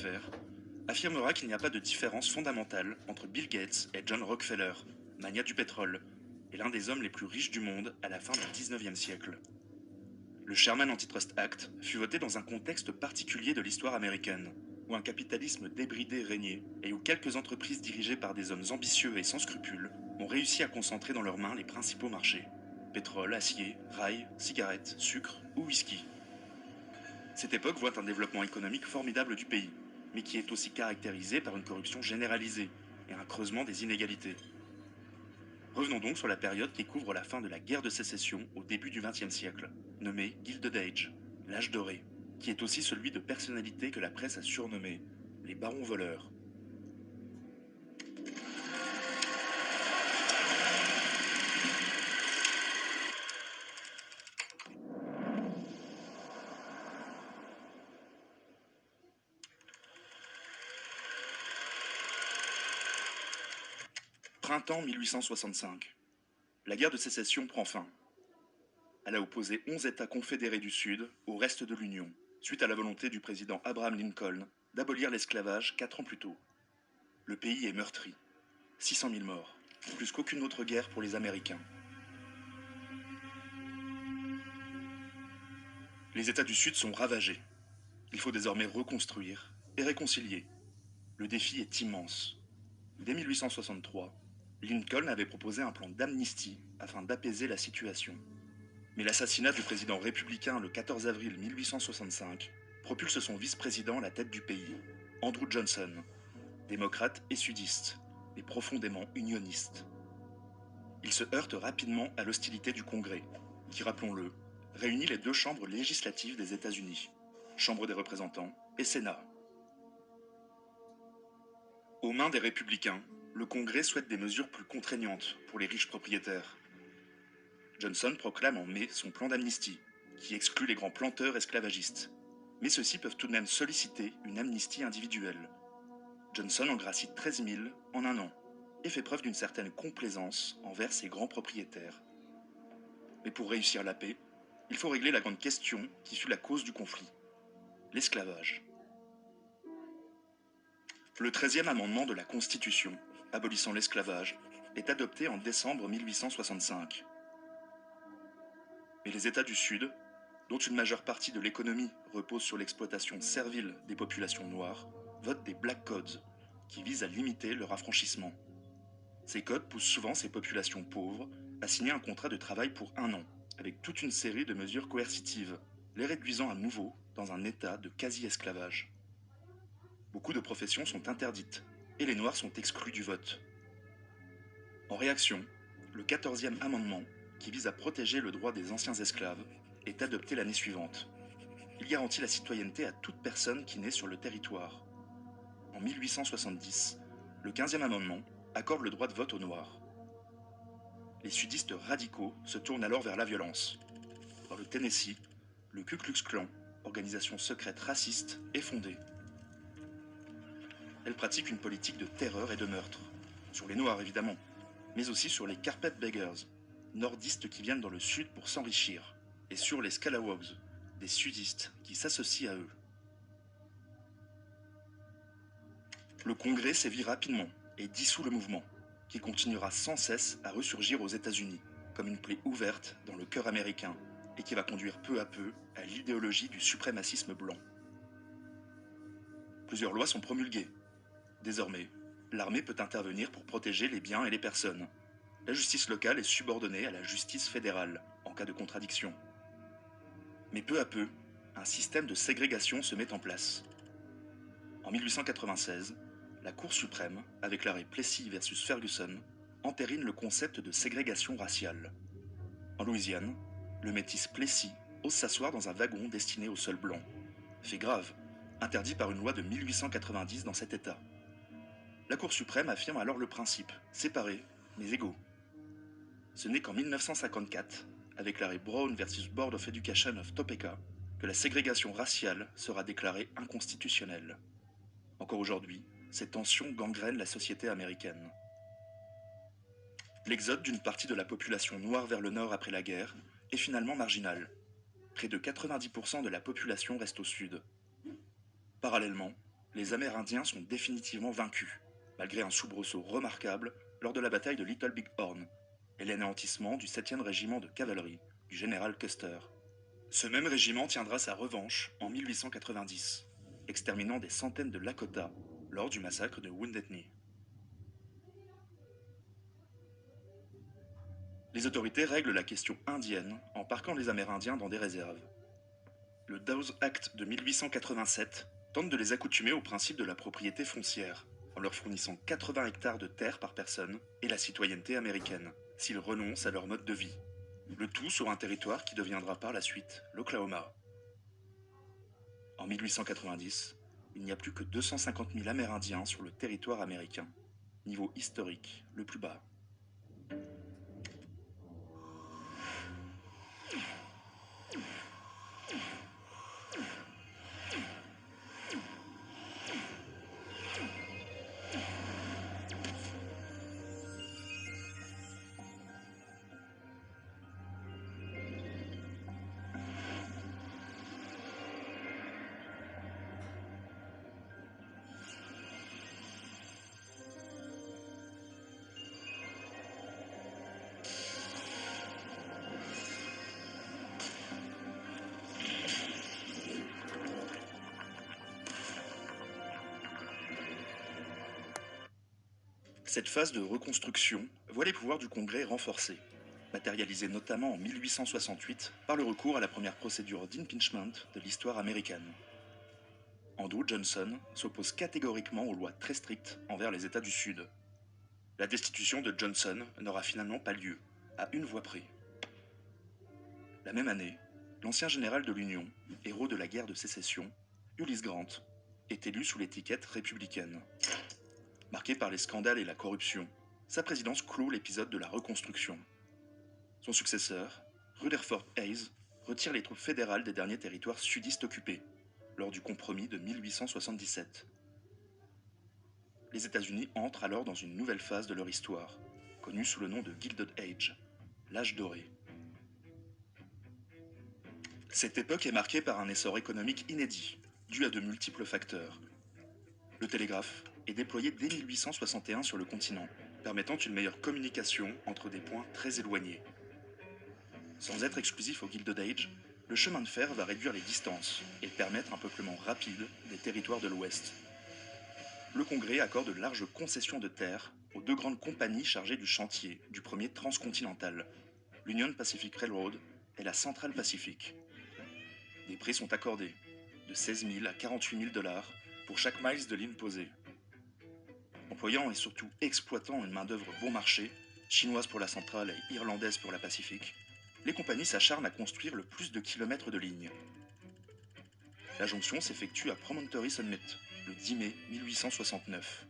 Vert, affirmera qu'il n'y a pas de différence fondamentale entre Bill Gates et John Rockefeller, magnat du pétrole, et l'un des hommes les plus riches du monde à la fin du XIXe siècle. Le Sherman Antitrust Act fut voté dans un contexte particulier de l'histoire américaine, où un capitalisme débridé régnait et où quelques entreprises dirigées par des hommes ambitieux et sans scrupules ont réussi à concentrer dans leurs mains les principaux marchés: pétrole, acier, rail, cigarettes, sucre ou whisky. Cette époque voit un développement économique formidable du pays, mais qui est aussi caractérisé par une corruption généralisée et un creusement des inégalités. Revenons donc sur la période qui couvre la fin de la guerre de sécession au début du XXe siècle, nommée Gilded Age, l'âge doré, qui est aussi celui de personnalités que la presse a surnommées les barons voleurs. Printemps 1865. La guerre de sécession prend fin. Elle a opposé 11 États confédérés du Sud au reste de l'Union, suite à la volonté du président Abraham Lincoln d'abolir l'esclavage 4 ans plus tôt. Le pays est meurtri. 600 000 morts, plus qu'aucune autre guerre pour les Américains. Les États du Sud sont ravagés. Il faut désormais reconstruire et réconcilier. Le défi est immense. Dès 1863, Lincoln avait proposé un plan d'amnistie afin d'apaiser la situation. Mais l'assassinat du président républicain le 14 avril 1865 propulse son vice-président à la tête du pays, Andrew Johnson, démocrate et sudiste, mais profondément unioniste. Il se heurte rapidement à l'hostilité du Congrès, qui, rappelons-le, réunit les deux chambres législatives des États-Unis, Chambre des représentants et Sénat. Aux mains des républicains, le Congrès souhaite des mesures plus contraignantes pour les riches propriétaires. Johnson proclame en mai son plan d'amnistie, qui exclut les grands planteurs esclavagistes. Mais ceux-ci peuvent tout de même solliciter une amnistie individuelle. Johnson en gracie 13 000 en un an, et fait preuve d'une certaine complaisance envers ses grands propriétaires. Mais pour réussir la paix, il faut régler la grande question qui fut la cause du conflit: l'esclavage. Le 13e amendement de la Constitution, abolissant l'esclavage, est adopté en décembre 1865. Mais les États du Sud, dont une majeure partie de l'économie repose sur l'exploitation servile des populations noires, votent des Black Codes, qui visent à limiter leur affranchissement. Ces codes poussent souvent ces populations pauvres à signer un contrat de travail pour un an, avec toute une série de mesures coercitives, les réduisant à nouveau dans un état de quasi-esclavage. Beaucoup de professions sont interdites, et les Noirs sont exclus du vote. En réaction, le 14e amendement, qui vise à protéger le droit des anciens esclaves, est adopté l'année suivante. Il garantit la citoyenneté à toute personne qui naît sur le territoire. En 1870, le 15e amendement accorde le droit de vote aux Noirs. Les sudistes radicaux se tournent alors vers la violence. Dans le Tennessee, le Ku Klux Klan, organisation secrète raciste, est fondée. Elle pratique une politique de terreur et de meurtre, sur les Noirs évidemment, mais aussi sur les Carpetbaggers, nordistes qui viennent dans le sud pour s'enrichir, et sur les Scalawags, des sudistes qui s'associent à eux. Le Congrès sévit rapidement et dissout le mouvement, qui continuera sans cesse à ressurgir aux États-Unis, comme une plaie ouverte dans le cœur américain, et qui va conduire peu à peu à l'idéologie du suprémacisme blanc. Plusieurs lois sont promulguées. Désormais, l'armée peut intervenir pour protéger les biens et les personnes. La justice locale est subordonnée à la justice fédérale, en cas de contradiction. Mais peu à peu, un système de ségrégation se met en place. En 1896, la Cour suprême, avec l'arrêt Plessy versus Ferguson, entérine le concept de ségrégation raciale. En Louisiane, le métis Plessy ose s'asseoir dans un wagon destiné aux seuls blancs. Fait grave, interdit par une loi de 1890 dans cet État. La Cour suprême affirme alors le principe, séparés mais égaux. Ce n'est qu'en 1954, avec l'arrêt Brown versus Board of Education of Topeka, que la ségrégation raciale sera déclarée inconstitutionnelle. Encore aujourd'hui, ces tensions gangrènent la société américaine. L'exode d'une partie de la population noire vers le nord après la guerre est finalement marginal. Près de 90% de la population reste au sud. Parallèlement, les Amérindiens sont définitivement vaincus, malgré un soubresaut remarquable lors de la bataille de Little Big Horn et l'anéantissement du 7e régiment de cavalerie du général Custer. Ce même régiment tiendra sa revanche en 1890, exterminant des centaines de Lakota lors du massacre de Wounded Knee. Les autorités règlent la question indienne en parquant les Amérindiens dans des réserves. Le Dawes Act de 1887 tente de les accoutumer au principe de la propriété foncière, en leur fournissant 80 hectares de terre par personne et la citoyenneté américaine, s'ils renoncent à leur mode de vie. Le tout sur un territoire qui deviendra par la suite l'Oklahoma. En 1890, il n'y a plus que 250 000 Amérindiens sur le territoire américain, niveau historique le plus bas. Cette phase de reconstruction voit les pouvoirs du Congrès renforcés, matérialisés notamment en 1868 par le recours à la première procédure d'impeachment de l'histoire américaine. Andrew Johnson s'oppose catégoriquement aux lois très strictes envers les États du Sud. La destitution de Johnson n'aura finalement pas lieu, à une voix près. La même année, l'ancien général de l'Union, héros de la guerre de sécession, Ulysse Grant, est élu sous l'étiquette républicaine. Marqué par les scandales et la corruption, sa présidence clôt l'épisode de la reconstruction. Son successeur, Rutherford Hayes, retire les troupes fédérales des derniers territoires sudistes occupés, lors du compromis de 1877. Les États-Unis entrent alors dans une nouvelle phase de leur histoire, connue sous le nom de Gilded Age, l'âge doré. Cette époque est marquée par un essor économique inédit, dû à de multiples facteurs. Le télégraphe est déployé dès 1861 sur le continent, permettant une meilleure communication entre des points très éloignés. Sans être exclusif au Gilded Age, le chemin de fer va réduire les distances et permettre un peuplement rapide des territoires de l'Ouest. Le Congrès accorde de larges concessions de terre aux deux grandes compagnies chargées du chantier du premier transcontinental, l'Union Pacific Railroad et la Central Pacific. Des prix sont accordés, de 16 000 à 48 000 $ pour chaque miles de ligne posée. Employant et surtout exploitant une main-d'œuvre bon marché, chinoise pour la centrale et irlandaise pour la Pacifique, les compagnies s'acharnent à construire le plus de kilomètres de lignes. La jonction s'effectue à Promontory Summit, le 10 mai 1869.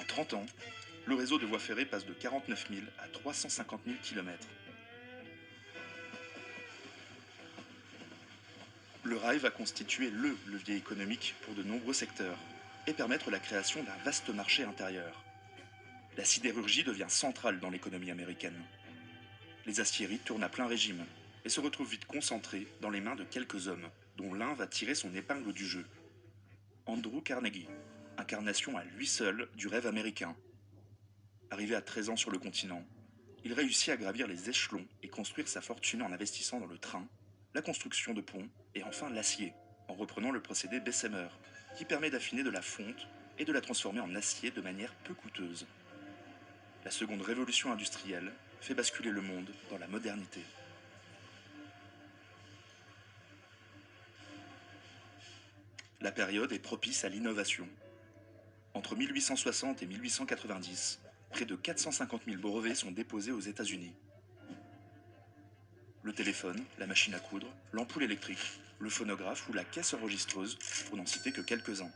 En 30 ans, le réseau de voies ferrées passe de 49 000 à 350 000 km. Le rail va constituer le levier économique pour de nombreux secteurs et permettre la création d'un vaste marché intérieur. La sidérurgie devient centrale dans l'économie américaine. Les aciéries tournent à plein régime et se retrouvent vite concentrées dans les mains de quelques hommes, dont l'un va tirer son épingle du jeu. Andrew Carnegie, incarnation à lui seul du rêve américain. Arrivé à 13 ans sur le continent, il réussit à gravir les échelons et construire sa fortune en investissant dans le train, la construction de ponts et enfin l'acier, en reprenant le procédé Bessemer, qui permet d'affiner de la fonte et de la transformer en acier de manière peu coûteuse. La seconde révolution industrielle fait basculer le monde dans la modernité. La période est propice à l'innovation. Entre 1860 et 1890, près de 450 000 brevets sont déposés aux États-Unis. Le téléphone, la machine à coudre, l'ampoule électrique, le phonographe ou la caisse enregistreuse, pour n'en citer que quelques-uns.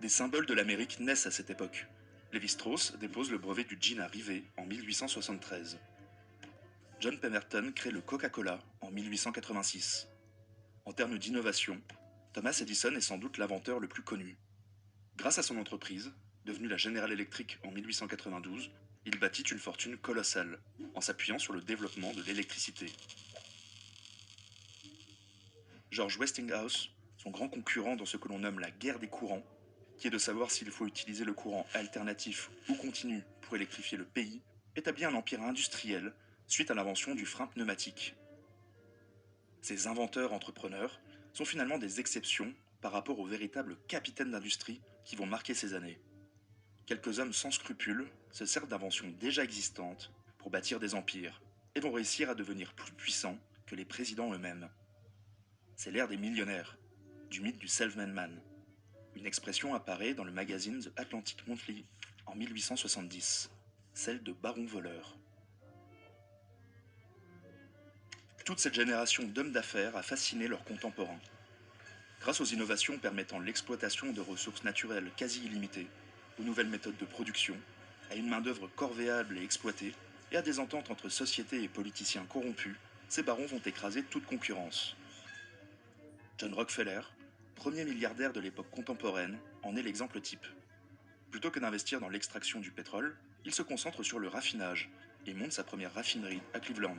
Des symboles de l'Amérique naissent à cette époque. Lévi-Strauss dépose le brevet du gin à rivets en 1873. John Pemberton crée le Coca-Cola en 1886. En termes d'innovation, Thomas Edison est sans doute l'inventeur le plus connu. Grâce à son entreprise, devenue la General Electric en 1892, il bâtit une fortune colossale, en s'appuyant sur le développement de l'électricité. George Westinghouse, son grand concurrent dans ce que l'on nomme la guerre des courants, qui est de savoir s'il faut utiliser le courant alternatif ou continu pour électrifier le pays, établit un empire industriel suite à l'invention du frein pneumatique. Ces inventeurs entrepreneurs sont finalement des exceptions par rapport aux véritables capitaines d'industrie qui vont marquer ces années. Quelques hommes sans scrupules se servent d'inventions déjà existantes pour bâtir des empires et vont réussir à devenir plus puissants que les présidents eux-mêmes. C'est l'ère des millionnaires, du mythe du self-made man. Une expression apparaît dans le magazine The Atlantic Monthly en 1870, celle de baron voleur. Toute cette génération d'hommes d'affaires a fasciné leurs contemporains. Grâce aux innovations permettant l'exploitation de ressources naturelles quasi illimitées, aux nouvelles méthodes de production, à une main-d'œuvre corvéable et exploitée, et à des ententes entre sociétés et politiciens corrompus, ces barons vont écraser toute concurrence. John Rockefeller, premier milliardaire de l'époque contemporaine, en est l'exemple type. Plutôt que d'investir dans l'extraction du pétrole, il se concentre sur le raffinage et monte sa première raffinerie à Cleveland.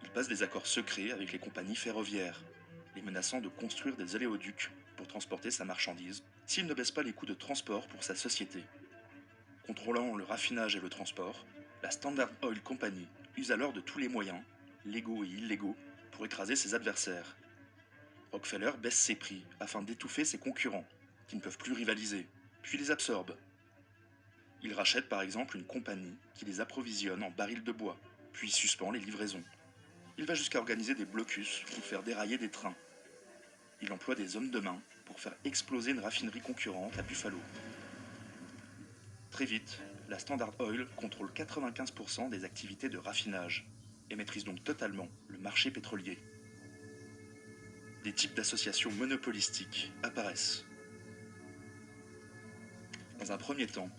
Il passe des accords secrets avec les compagnies ferroviaires, les menaçant de construire des oléoducs pour transporter sa marchandise s'il ne baisse pas les coûts de transport pour sa société. Contrôlant le raffinage et le transport, la Standard Oil Company use alors de tous les moyens, légaux et illégaux, pour écraser ses adversaires. Rockefeller baisse ses prix afin d'étouffer ses concurrents, qui ne peuvent plus rivaliser, puis les absorbe. Il rachète par exemple une compagnie qui les approvisionne en barils de bois, puis suspend les livraisons. Il va jusqu'à organiser des blocus pour faire dérailler des trains. Il emploie des hommes de main pour faire exploser une raffinerie concurrente à Buffalo. Très vite, la Standard Oil contrôle 95% des activités de raffinage et maîtrise donc totalement le marché pétrolier. Des types d'associations monopolistiques apparaissent. Dans un premier temps,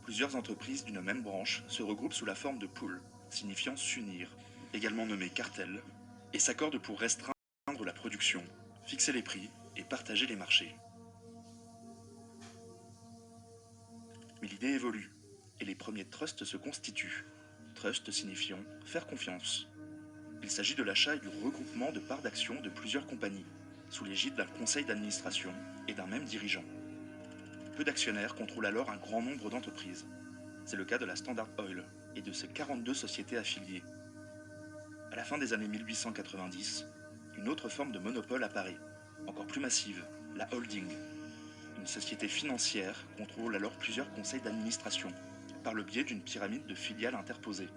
plusieurs entreprises d'une même branche se regroupent sous la forme de pools, signifiant s'unir, également nommés cartels, et s'accordent pour restreindre la production, fixer les prix et partager les marchés. Mais l'idée évolue, et les premiers trusts se constituent. Trust signifiant faire confiance. Il s'agit de l'achat et du regroupement de parts d'actions de plusieurs compagnies, sous l'égide d'un conseil d'administration et d'un même dirigeant. Peu d'actionnaires contrôlent alors un grand nombre d'entreprises. C'est le cas de la Standard Oil et de ses 42 sociétés affiliées. À la fin des années 1890, une autre forme de monopole apparaît, encore plus massive, la holding. Une société financière contrôle alors plusieurs conseils d'administration, par le biais d'une pyramide de filiales interposées.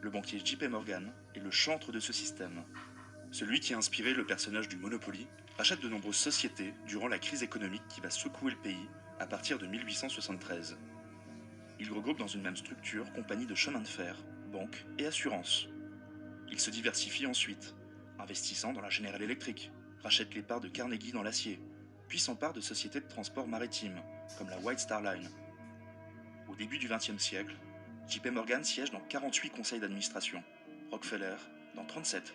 Le banquier JP Morgan est le chantre de ce système. Celui qui a inspiré le personnage du Monopoly rachète de nombreuses sociétés durant la crise économique qui va secouer le pays à partir de 1873. Il regroupe dans une même structure compagnies de chemin de fer, banques et assurances. Il se diversifie ensuite, investissant dans la General Electric, rachète les parts de Carnegie dans l'acier, puis s'empare de sociétés de transport maritime, comme la White Star Line. Au début du XXe siècle, JP Morgan siège dans 48 conseils d'administration, Rockefeller dans 37.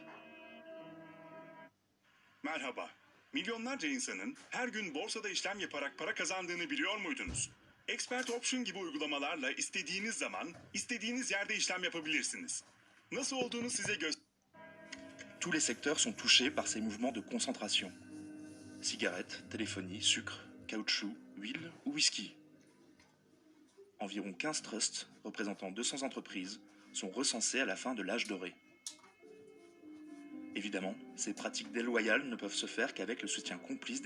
Merhaba. Milyonlarca insanın her gün borsada işlem yaparak para kazandığını biliyor muydunuz? Expert Option gibi uygulamalarla istediğiniz zaman, istediğiniz yerde işlem yapabilirsiniz. Nasıl olduğunu size Tous les secteurs sont touchés par ces mouvements de concentration. Cigarettes, téléphonie, sucre, caoutchouc, huile ou whisky. Environ 15 trusts, représentant 200 entreprises, sont recensés à la fin de l'âge doré. Évidemment, ces pratiques déloyales ne peuvent se faire qu'avec le soutien complice